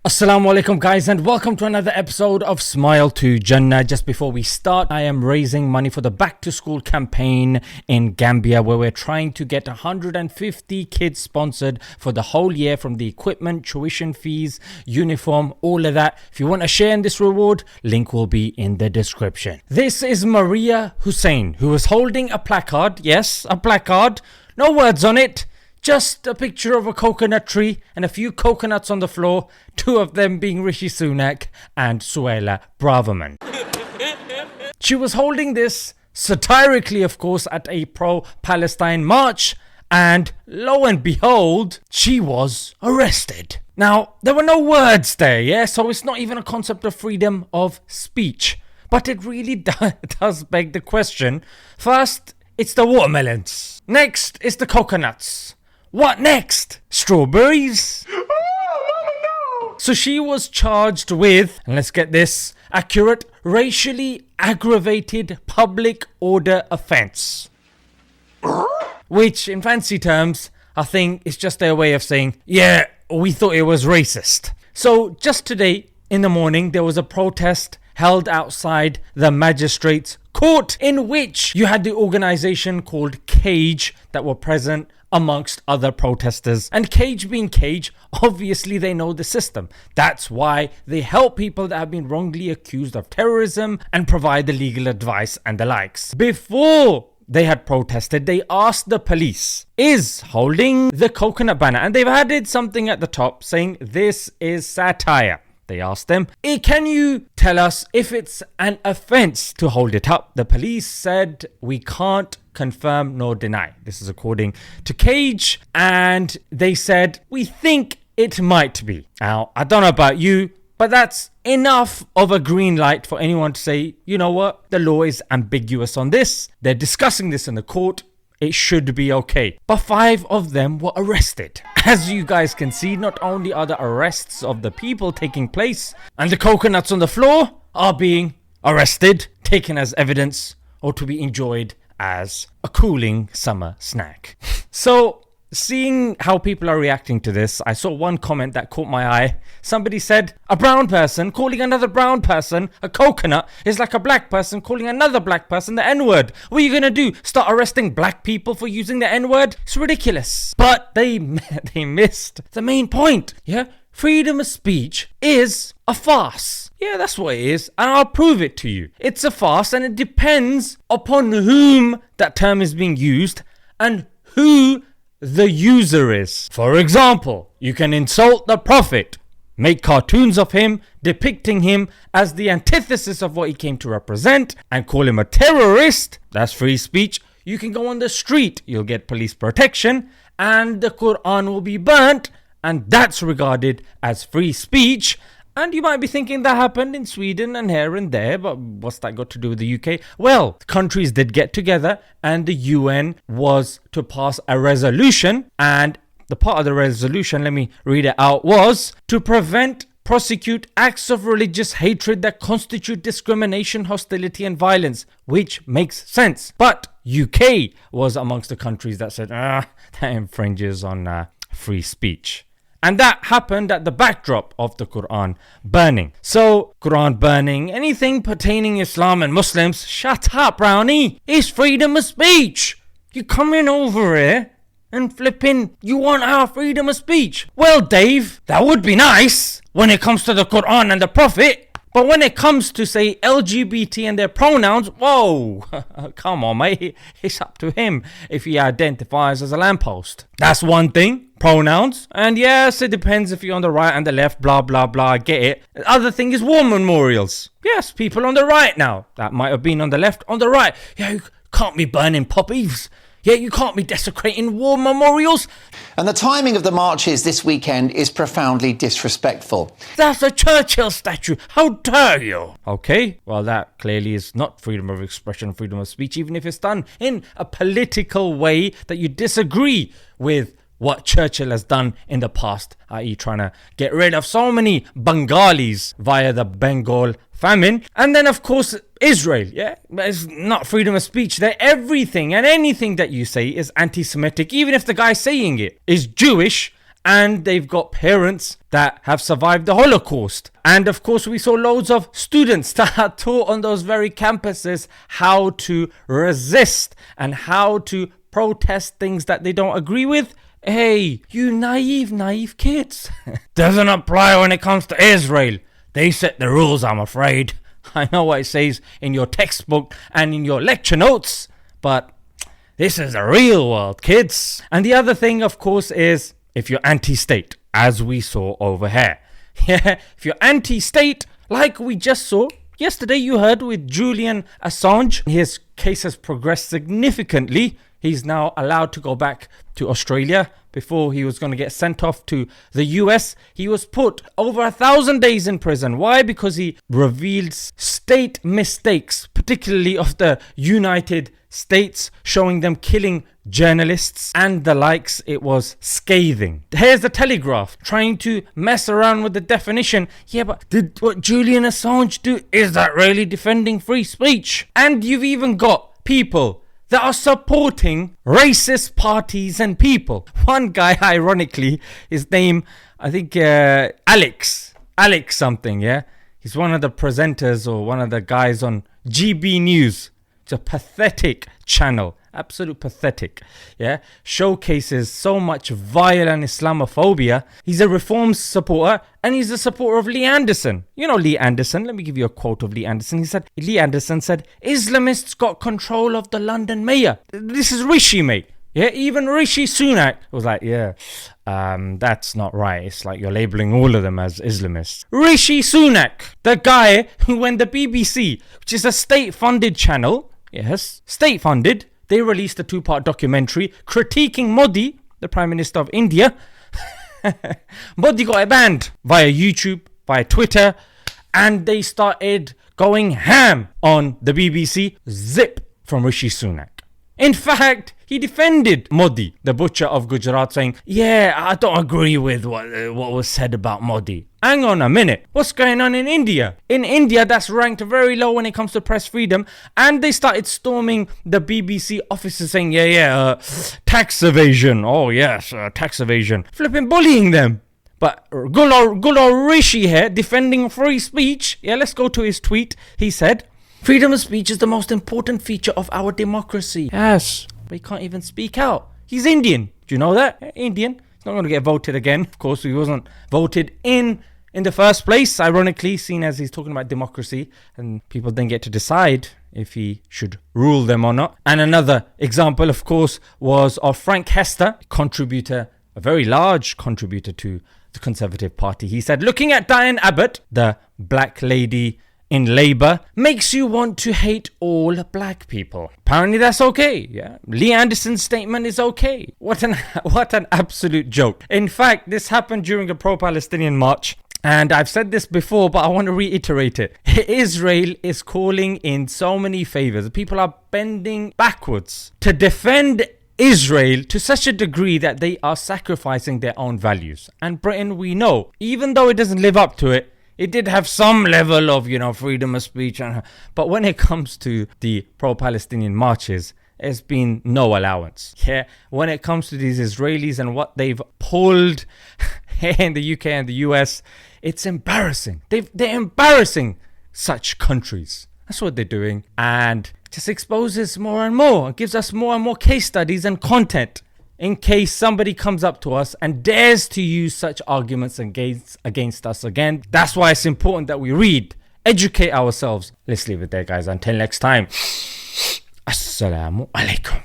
Assalamu alaikum guys, and welcome to another episode of Smile to Jannah. Just before we start, I am raising money for the back to school campaign in Gambia, where we're trying to get 150 kids sponsored for the whole year, from the equipment, tuition fees, uniform, all of that. If you want to share in this reward, link will be in the description. This is Maria Hussein, who is holding a placard. Yes, a placard, no words on it. Just a picture of a coconut tree and a few coconuts on the floor, two of them being Rishi Sunak and Suella Braverman. She was holding this satirically, of course, at a pro-Palestine march, and lo and behold, she was arrested. Now, there were no words there, yeah? So it's not even a concept of freedom of speech. But it really does beg the question. First, it's the watermelons. Next, it's the coconuts. What next? Strawberries? Oh, Mama, no! So she was charged with, and let's get this accurate, racially aggravated public order offence. Which, in fancy terms, I think is just their way of saying, yeah, we thought it was racist. So just today in the morning, there was a protest held outside the magistrate's court, in which you had the organisation called Cage that were present amongst other protesters. And Cage being Cage, obviously they know the system. That's why they help people that have been wrongly accused of terrorism and provide the legal advice and the likes. Before they had protested, they asked the police, is holding the coconut banner, and they've added something at the top saying this is satire. They asked them, can you tell us if it's an offence to hold it up? The police said, we can't confirm nor deny. This is according to Cage, and they said, we think it might be. Now, I don't know about you, but that's enough of a green light for anyone to say, you know what, the law is ambiguous on this. They're discussing this in the court. It should be okay. But 5 of them were arrested. As you guys can see, not only are the arrests of the people taking place, and the coconuts on the floor are being arrested, taken as evidence, or to be enjoyed as a cooling summer snack. So, seeing how people are reacting to this, I saw one comment that caught my eye. Somebody said, a brown person calling another brown person a coconut is like a black person calling another black person the N-word. What are you gonna do? Start arresting black people for using the N-word? It's ridiculous. But they missed the main point. Yeah, freedom of speech is a farce. Yeah, that's what it is, and I'll prove it to you. It's a farce, and it depends upon whom that term is being used and who the user is. For example, you can insult the Prophet, make cartoons of him, depicting him as the antithesis of what he came to represent, and call him a terrorist. That's free speech. You can go on the street, you'll get police protection, and the Quran will be burnt, and that's regarded as free speech. And you might be thinking that happened in Sweden and here and there, but what's that got to do with the UK? Well, countries did get together, and the UN was to pass a resolution, and the part of the resolution, let me read it out, was to prosecute acts of religious hatred that constitute discrimination, hostility and violence, which makes sense. But UK was amongst the countries that said, that infringes on free speech. And that happened at the backdrop of the Quran burning. So, Quran burning, anything pertaining Islam and Muslims, shut up, Brownie. It's freedom of speech. You coming over here and flipping, you want our freedom of speech? Well, Dave, that would be nice when it comes to the Quran and the Prophet. But when it comes to, say, LGBT and their pronouns, whoa, come on, mate. It's up to him if he identifies as a lamppost. That's one thing, pronouns. And yes, it depends if you're on the right and the left, blah, blah, blah, I get it. The other thing is war memorials. Yes, people on the right now. That might have been on the left, on the right. Yeah, you can't be burning poppies. Yeah, you can't be desecrating war memorials. And the timing of the marches this weekend is profoundly disrespectful. That's a Churchill statue. How dare you? Okay, well, that clearly is not freedom of expression, freedom of speech, even if it's done in a political way that you disagree with what Churchill has done in the past, i.e. trying to get rid of so many Bengalis via the Bengal famine. And then, of course, Israel, yeah? It's not freedom of speech. That everything and anything that you say is anti-Semitic, even if the guy saying it is Jewish and they've got parents that have survived the Holocaust. And of course, we saw loads of students that are taught on those very campuses how to resist and how to protest things that they don't agree with. Hey, you naive kids. Doesn't apply when it comes to Israel. They set the rules, I'm afraid. I know what it says in your textbook and in your lecture notes, but this is the real world, kids. And the other thing, of course, is if you're anti-state, as we saw over here. Yeah, if you're anti-state, like we just saw yesterday, you heard with Julian Assange, his case has progressed significantly. He's now allowed to go back to Australia. Before he was going to get sent off to the US, he was put over 1,000 days in prison. Why? Because he revealed state mistakes, particularly of the United States, showing them killing journalists and the likes. It was scathing. Here's the Telegraph trying to mess around with the definition. Yeah, but did what Julian Assange do? Is that really defending free speech? And you've even got people that are supporting racist parties and people. One guy, ironically, his name, I think Alex something, yeah? He's one of the presenters or one of the guys on GB News. It's a pathetic channel, absolute pathetic, yeah? Showcases so much violent Islamophobia. He's a reform supporter and he's a supporter of Lee Anderson. You know Lee Anderson, let me give you a quote of Lee Anderson. Lee Anderson said, Islamists got control of the London mayor. This is Rishi, mate. Yeah, even Rishi Sunak was like, that's not right. It's like you're labeling all of them as Islamists. Rishi Sunak, the guy who, when the BBC, which is a state-funded channel, yes, state-funded, they released a 2-part documentary critiquing Modi, the Prime Minister of India. Modi got it banned via YouTube, via Twitter, and they started going ham on the BBC. Zip from Rishi Sunak. In fact, he defended Modi, the butcher of Gujarat, saying, yeah, I don't agree with what was said about Modi. Hang on a minute. What's going on in India? In India, that's ranked very low when it comes to press freedom. And they started storming the BBC offices saying, tax evasion. Oh, yes, tax evasion. Flipping bullying them. But good old Rishi here, defending free speech. Yeah, let's go to his tweet. He said, freedom of speech is the most important feature of our democracy. Yes, but he can't even speak out. He's Indian. Do you know that? Indian. He's not going to get voted again. Of course, he wasn't voted in the first place. Ironically, seen as he's talking about democracy and people then get to decide if he should rule them or not. And another example, of course, was of Frank Hester, contributor, a very large contributor to the Conservative Party. He said, looking at Diane Abbott, the black lady in Labour, makes you want to hate all black people. Apparently that's okay. Yeah, Lee Anderson's statement is okay. What an absolute joke. In fact, this happened during a pro-Palestinian march. And I've said this before, but I want to reiterate it. Israel is calling in so many favors. People are bending backwards to defend Israel to such a degree that they are sacrificing their own values. And Britain, we know, even though it doesn't live up to it, it did have some level of, freedom of speech. But when it comes to the pro-Palestinian marches, there's been no allowance. Yeah, when it comes to these Israelis and what they've pulled in the UK and the US, it's embarrassing. They're embarrassing such countries. That's what they're doing. And it just exposes more and more. It gives us more and more case studies and content in case somebody comes up to us and dares to use such arguments against us again. That's why it's important that we read, educate ourselves. Let's leave it there, guys. Until next time. Assalamu alaikum.